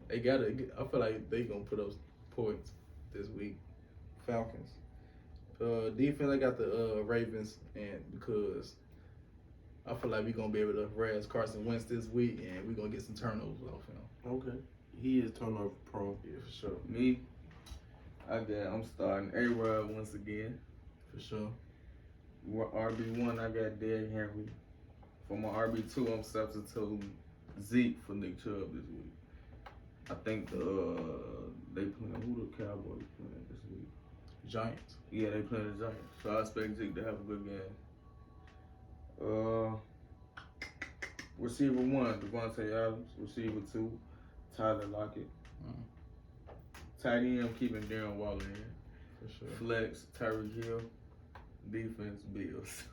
I feel like they going to put up points this week. Falcons. Defense, I got the Ravens, and because I feel like we're going to be able to razz Carson Wentz this week, and we're going to get some turnovers off him. Okay. He is turnover prone. Yeah, for sure. Me, I'm starting A-Rod once again. For sure. RB1, I got Derrick Henry. For my RB2, I'm substituting Zeke for Nick Chubb this week. I think they playing, who the Cowboys playing this week? Giants. Yeah, they playing the Giants. So I expect Zeke to have a good game. Receiver 1, Devonta Adams. Receiver 2, Tyler Lockett. Tight end, I'm keeping Darren Waller in. For sure. Flex, Tyreek Hill. Defense, Bills.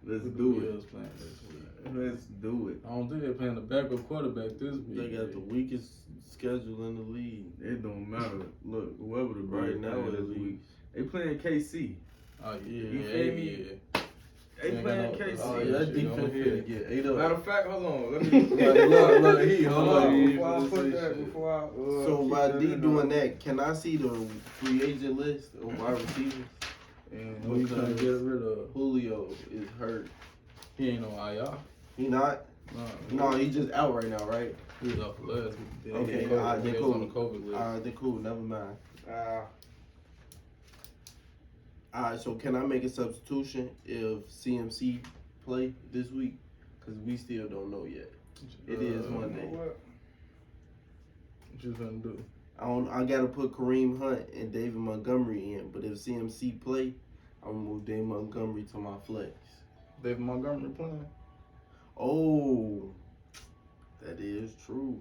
Let's Who do the Bills playing this week? Let's do it. I don't think they're playing the backup quarterback this week. They got the weakest schedule in the league. It don't matter. Look, whoever the Right Bills now play in the this league. week, they playing KC. Oh, yeah. You feel me? Yeah. They playing KC. Oh, yeah, that defense finna get ate up. Matter of fact, hold on. Let me. Look, hold on. Before I put that, So while D doing that, can I see the free agent list of wide receivers? And who you trying to get rid of? Julio is hurt. He ain't on IR. He not? No, he just out right now, right? He was off last week. Okay, He alright, they was cool. on the COVID list. Alright, they cool. Never mind. Alright, so can I make a substitution if CMC play this week? Because we still don't know yet. It is Monday. What you gonna do? I gotta put Kareem Hunt and David Montgomery in, but if CMC play, I'm gonna move David Montgomery to my flex. David Montgomery playing? Oh, that is true.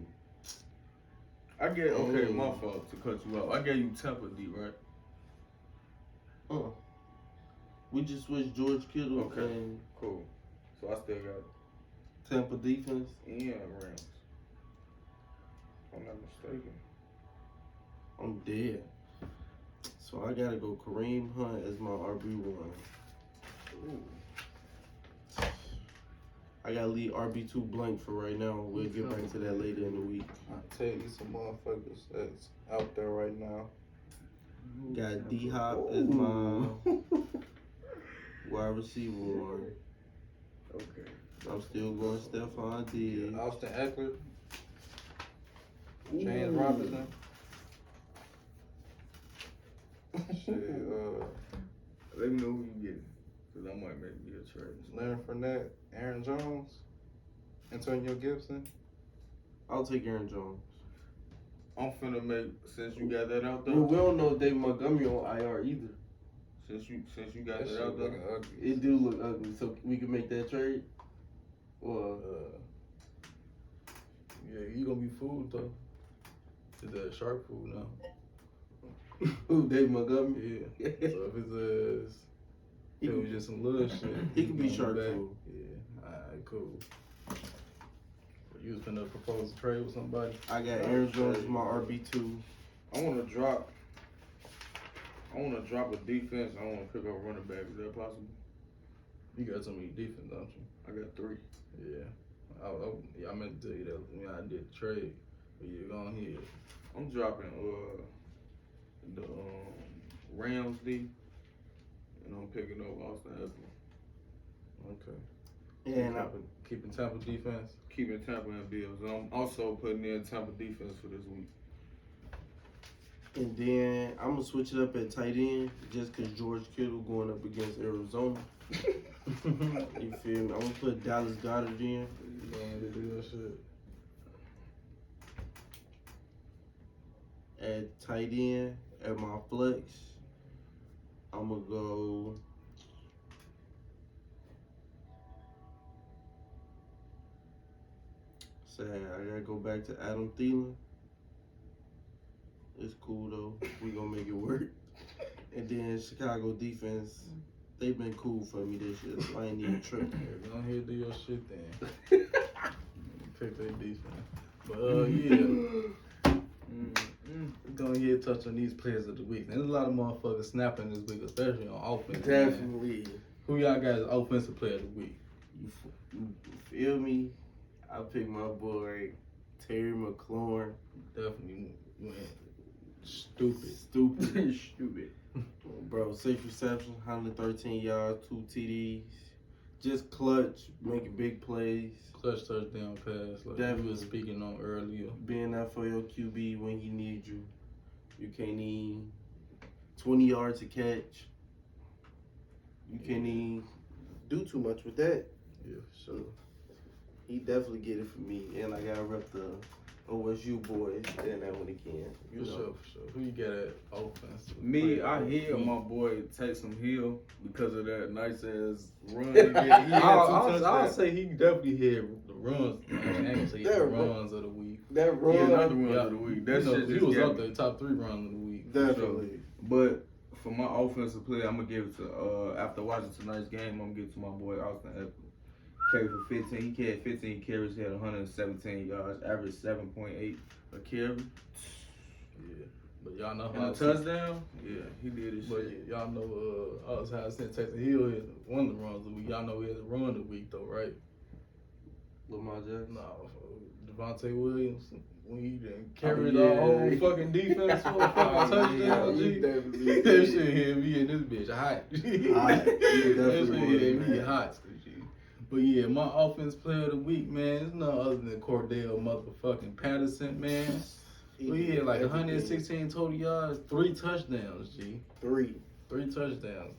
I get okay. My fault to cut you off. I gave you Tampa D, right? We just switched George Kittle and Cool. So I still got Tampa defense. and Rams. If I'm not mistaken. I'm dead. So I gotta go Kareem Hunt as my RB1. I gotta leave RB2 blank for right now. We'll get back to that later in the week. I'll tell you some motherfuckers that's out there right now. Got D-Hop as my wide receiver one. Okay. I'm still going Stephon Diggs. Austin Eckler. James Robinson. Shit, Let me know who you get. Because I might make me a trade. Leonard Fournette, Aaron Jones, Antonio Gibson. I'll take Aaron Jones. I'm finna make, since you got that out there. Well, we don't know David Montgomery on IR either. Since you got That that shit out there. looking ugly. It do look ugly, so we can make that trade. Well, Yeah, you gonna be fooled though. Is that shark food now? who David Montgomery? Yeah. So if it was just some little shit. He could be gonna shark back. food. Yeah, alright, cool. You was finna propose a trade with somebody? I got Aaron Jones as my RB2. I wanna drop a defense. I wanna pick up a running back. Is that possible? You got so many defense, don't you? I got 3. Yeah. I meant to tell you that when I did the trade. But you're going here. I'm dropping the Rams D, and I'm picking up Austin Eckler. Okay. And Keeping Tampa defense. Keeping Tampa and Bills. And I'm also putting in Tampa defense for this week. And then I'm gonna switch it up at tight end just cause George Kittle going up against Arizona. You feel me? I'm gonna put Dallas Goedert in. You going to do that shit? At tight end, at my flex, I'm gonna go. Sad, I gotta go back to Adam Thielen. It's cool though. We gonna make it work. And then Chicago defense, they've been cool for me this year, so I ain't even tripping. Yeah, go ahead and do your shit then. Pick their defense. But yeah. Go ahead and touch on these players of the week. There's a lot of motherfuckers snapping this week, especially on offense. Man. Definitely. Who y'all guys offensive player of the week? You feel me? I picked my boy Terry McLaurin. Definitely went stupid. Stupid. Bro, 6 receptions, 113 yards, 2 TDs. Just clutch, making big plays. Clutch touchdown pass, like we was speaking on earlier. Being there for your QB when he needs you. You can't need 20 yards to catch. You can't even do too much with that. Yeah, for sure. He definitely get it for me. And I gotta rep the OSU boys and that one again. For sure. Who you got at offense? Me, I hear my boy Taysom Hill because of that nice ass run he did. He had 2 I'll touchdowns. say he definitely had the runs. I ain't gonna say he had the runs of the week. That Yeah, run. another run of the week. That shit He just was got up me. there, top 3 runs of the week. Definitely. But for my offensive play, I'm gonna give it to after watching tonight's game, I'm gonna give it to my boy Austin Eckler. Carry for 15. He had 15 carries. He had 117 yards. Average 7.8 a carry. Yeah. But y'all know And how a touchdown? Yeah, he did his But shit. y'all know I was how I sent Texas Hill hit one of the runs of the week. Y'all know he had a run of the week though, right? Lamar Jackson. No, Devontae Williams when he done carried yeah. the whole fucking defense for a fucking touchdown. he G. definitely That shit hit me in this bitch hot. Hot. He That definitely shit hit was, me man. hot. G. But yeah, my offense player of the week, man, it's none other than Cordell motherfucking Patterson, man. We had like 116 total yards, 3 touchdowns, G. 3 touchdowns.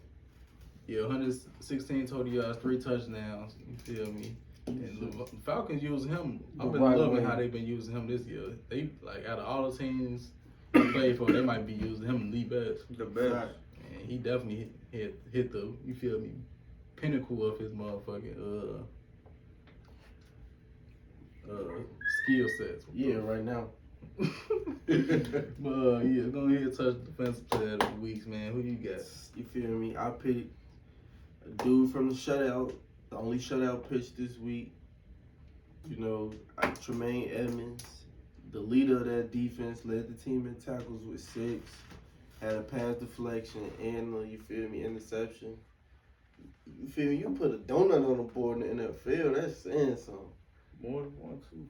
Yeah, 116 total yards, 3 touchdowns. You feel me? And the Falcons use him. I've been loving how they've been using him this year. They like out of all the teams he played for, they might be using him the best. The best. And he definitely hit the, you feel me, pinnacle of his motherfucking skill sets. Yeah, right now. But yeah, go ahead and touch defensive player of the week, man. Who you got? You feel me? I picked a dude from the shutout, the only shutout pitch this week. You know, Tremaine Edmunds, the leader of that defense, led the team in tackles with 6, had a pass deflection and you feel me, interception. You feel me? You put a donut on the board in the NFL, that's saying something. More than 1, 2,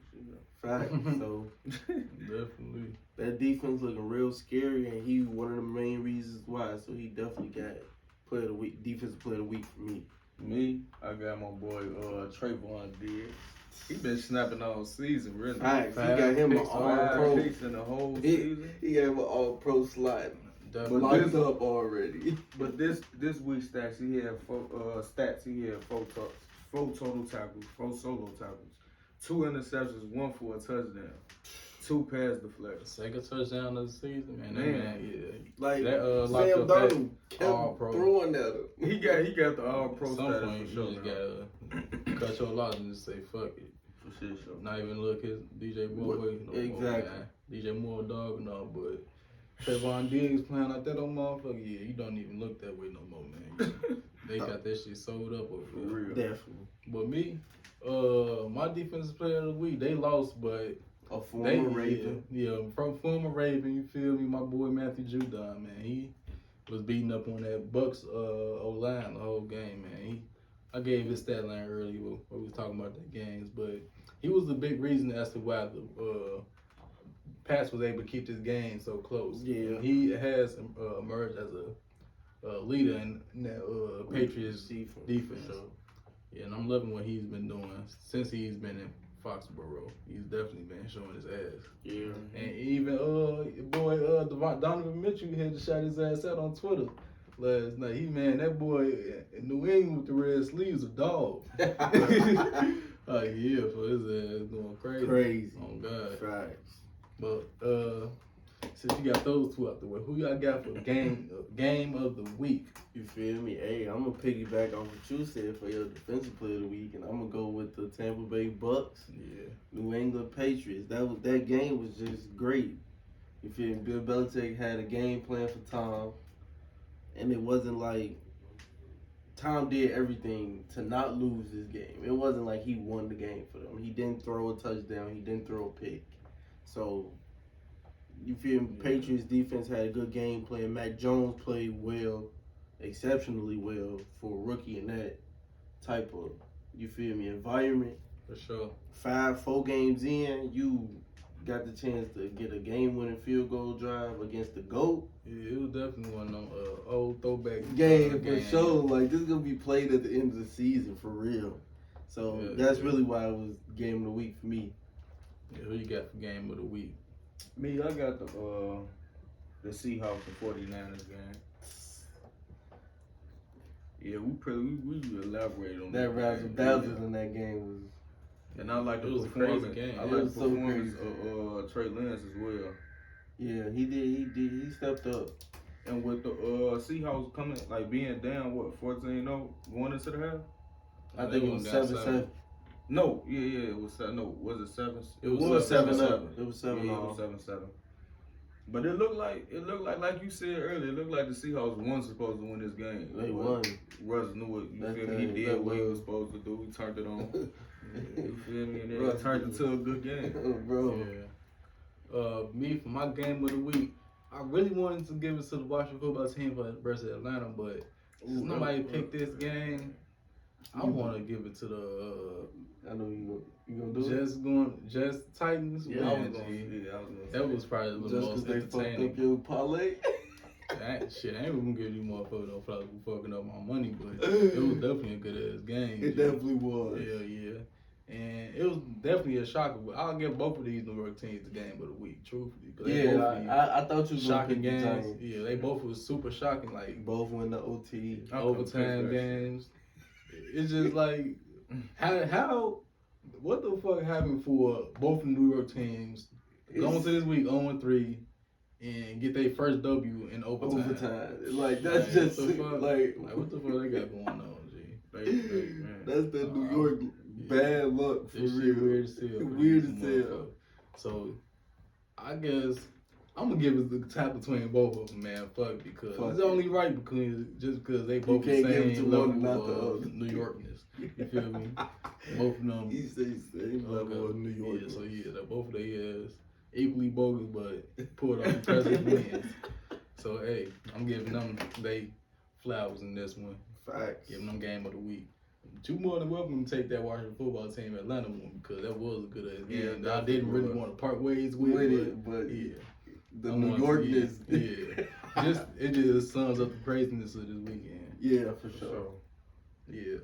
Fact. So Definitely. that defense looking real scary, and he one of the main reasons why. So he definitely got player of the week, defensive player of the week for me. Me, I got my boy Trayvon Diggs. He been snapping all season, really. Facts. He got him an all-pro. Picks in the whole season. He got him an all-pro slot. Definitely. Locked up already. But this week's stats, he had 4 total tackles, 4 solo tackles, 2 interceptions, 1 for a touchdown, 2 pass deflections. Second touchdown of the season, man. Yeah. Like that, Sam Darnold kept throwing at him. He got the all-pro At some status point, for you sure. just gotta cut your loss and just say fuck it. For sure. Not even look his DJ Moore way no Exactly. more, man. DJ Moore dog no, but Trayvon Diggs playing like that on motherfucker, yeah, you don't even look that way no more, man. They got that shit sold up over For there. real. Definitely. But me, my defensive player of the week, they lost, but A former Raven. Yeah, from former Raven, you feel me? My boy Matthew Judon, man, he was beating up on that Bucks O-line the whole game, man. I gave his stat line earlier when we was talking about the games, but he was the big reason as to why the Pats was able to keep this game so close. Yeah. He has emerged as a leader in that Patriots defense. So, yeah, and I'm loving what he's been doing since he's been in Foxborough. He's definitely been showing his ass. yeah. And even your boy Donovan Mitchell had to shout his ass out on Twitter last night. That boy in New England with the red sleeves a dog. Yeah, for his ass going crazy. Crazy. Oh God. Facts. But since you got those two out the way, who y'all got for game of the week? You feel me? Hey, I'm gonna piggyback on what you said for your defensive player of the week, and I'm gonna go with the Tampa Bay Bucks, Yeah. New England Patriots. That game was just great. You feel me? Bill Belichick had a game plan for Tom, and it wasn't like Tom did everything to not lose this game. It wasn't like he won the game for them. He didn't throw a touchdown. He didn't throw a pick. So, you feel me? Patriots defense had a good game plan. Mac Jones played well, exceptionally well for a rookie in that type of, you feel me, environment. For sure. 4 games in, you got the chance to get a game-winning field goal drive against the GOAT. Yeah, it was definitely one of them old throwback Game for sure. Like, this is going to be played at the end of the season for real. So, that's really why it was game of the week for me. Yeah, who you got for game of the week? Me, I got the Seahawks and 49ers game. Yeah, we elaborate on That razzle dazzle in that game was. And I like the It was a performance. crazy game. I It like was the so performance crazy. of Trey Lance as well. Yeah, he did. He stepped up. And with the Seahawks coming, like being down, 14-0 going into the half? I think it was 7-7. No, it was 7. No, was it 7? It was 7-7. It was 7-7. Yeah, it was 7-7. But it looked like you said earlier, it looked like the Seahawks weren't supposed to win this game. They won. Russ knew it. You feel me? He did what he was supposed to do. He turned it on. You feel me? And then it turned into a good game. Bro. Yeah. Me for my game of the week, I really wanted to give it to the Washington football team versus Atlanta, but since nobody picked this game, I want to give it to the. I know you gonna do Just Titans. Yeah, man, I was G. gonna That was probably the just most because they fucked entertaining. up your parlay. I ain't gonna give you motherfuckers no flowers for fucking up my money, but it was definitely a good ass game. It G. definitely was. Hell yeah. And it was definitely a shocker, but I'll give both of these New York teams the game of the week, truthfully. I thought you was shocking gonna pick the games. Giants. Yeah, they both was super shocking, like Both win the OT. overtime games. It's just like how what the fuck happened for both New York teams going to this week 0-3 and get their first W in overtime. Like that's just what the fuck? like What the fuck they got going on, G? that's the New York bad luck for This real. shit weird as hell. Weird as hell. So I guess I'm gonna give it the tap between both of them, man. Fuck, because it's only right just because they both the can't give it to same one, level not the of other. New Yorkness. You feel me? Both of them. He says same level of New York. Yeah, so both of they is equally bogus, but pulled off impressive wins. So hey, I'm giving them they flowers in this one. Facts. Giving them game of the week. But you more than welcome to take that Washington football team Atlanta one because that was a good ass game. Yeah, I didn't really want to part ways with it, but yeah. The New Yorkness. Yeah. It just sums up the craziness of this weekend. Yeah, for sure. Yeah.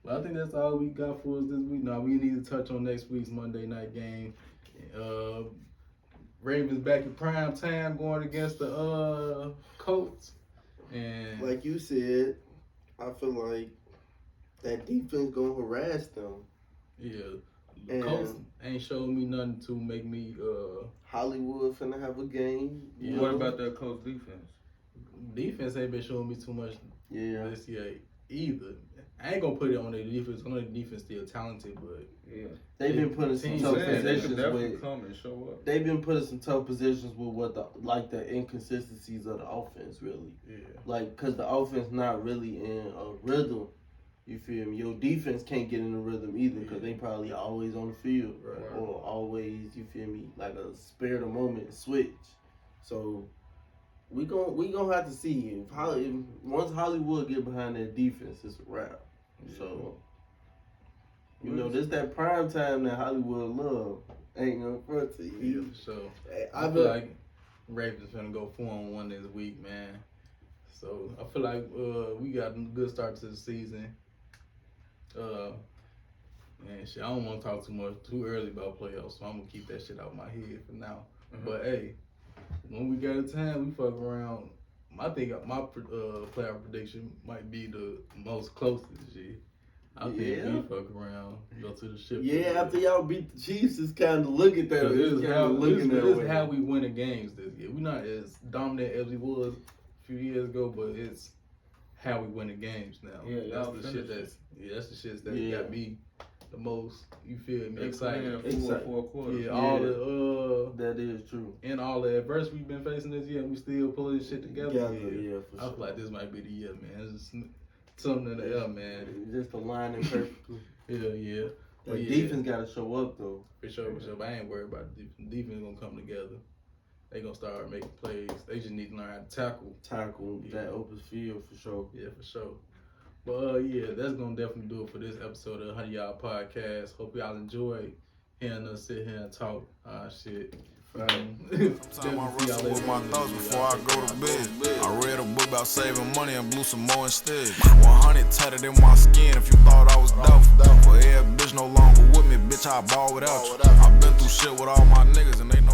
Well, I think that's all we got for us this week. Now we need to touch on next week's Monday night game. Ravens back in prime time going against the Colts. And like you said, I feel like that defense gonna harass them. Yeah. The Colts ain't showed me nothing to make me Hollywood finna have a game. Yeah. What about that Colts defense? Defense ain't been showing me too much this year either. I ain't gonna put it on their defense. I know the defense still talented, but they've been putting some tough positions with. Come and show up. They've been putting some tough positions with what the inconsistencies of the offense really. Yeah. Like, cause the offense not really in a rhythm. You feel me? Your defense can't get in the rhythm either because they probably always on the field or always, you feel me, like a spare the moment switch. So we gonna have to see if once Hollywood get behind that defense, it's a wrap. Yeah. So you know, this that prime time that Hollywood love ain't gonna front to you. Yeah, so I feel like Ravens finna go 4-1 this week, man. So I feel like we got a good start to the season. Man, shit, I don't want to talk too early about playoffs, so I'm gonna keep that shit out my head for now. But hey, when we got a time, we fuck around. I think my playoff prediction might be the most closest. G. I think we fuck around, go to the ship. Yeah, after y'all beat the Chiefs, it's kind of looking that way. This is how we win the games this year. We're not as dominant as we was a few years ago, but it's how we win the games now. Yeah, that's the shit that got me the most. You feel me? Excited. For a quarter. Yeah, all the that is true. And all the adversity we've been facing this year, we still pull this shit together. Yeah, for I feel like this might be the year, man. It's just something in the air, man. Just aligning perfectly. Yeah. The defense got to show up though. For sure. But I ain't worried about the defense. The defense gonna come together. They gonna start making plays. They just need to learn how to tackle that open field for sure. Yeah, for sure. But that's gonna definitely do it for this episode of Honey Y'all Podcast. Hope y'all enjoyed hearing us sit here and talk shit. Time I wrestle with my thoughts before I go to bed. I read a book about saving money and blew some more instead. 100 tatted in my skin if you thought I was doubtful. For every bitch no longer with me, bitch, I ball without you. I been through shit with all my niggas and they know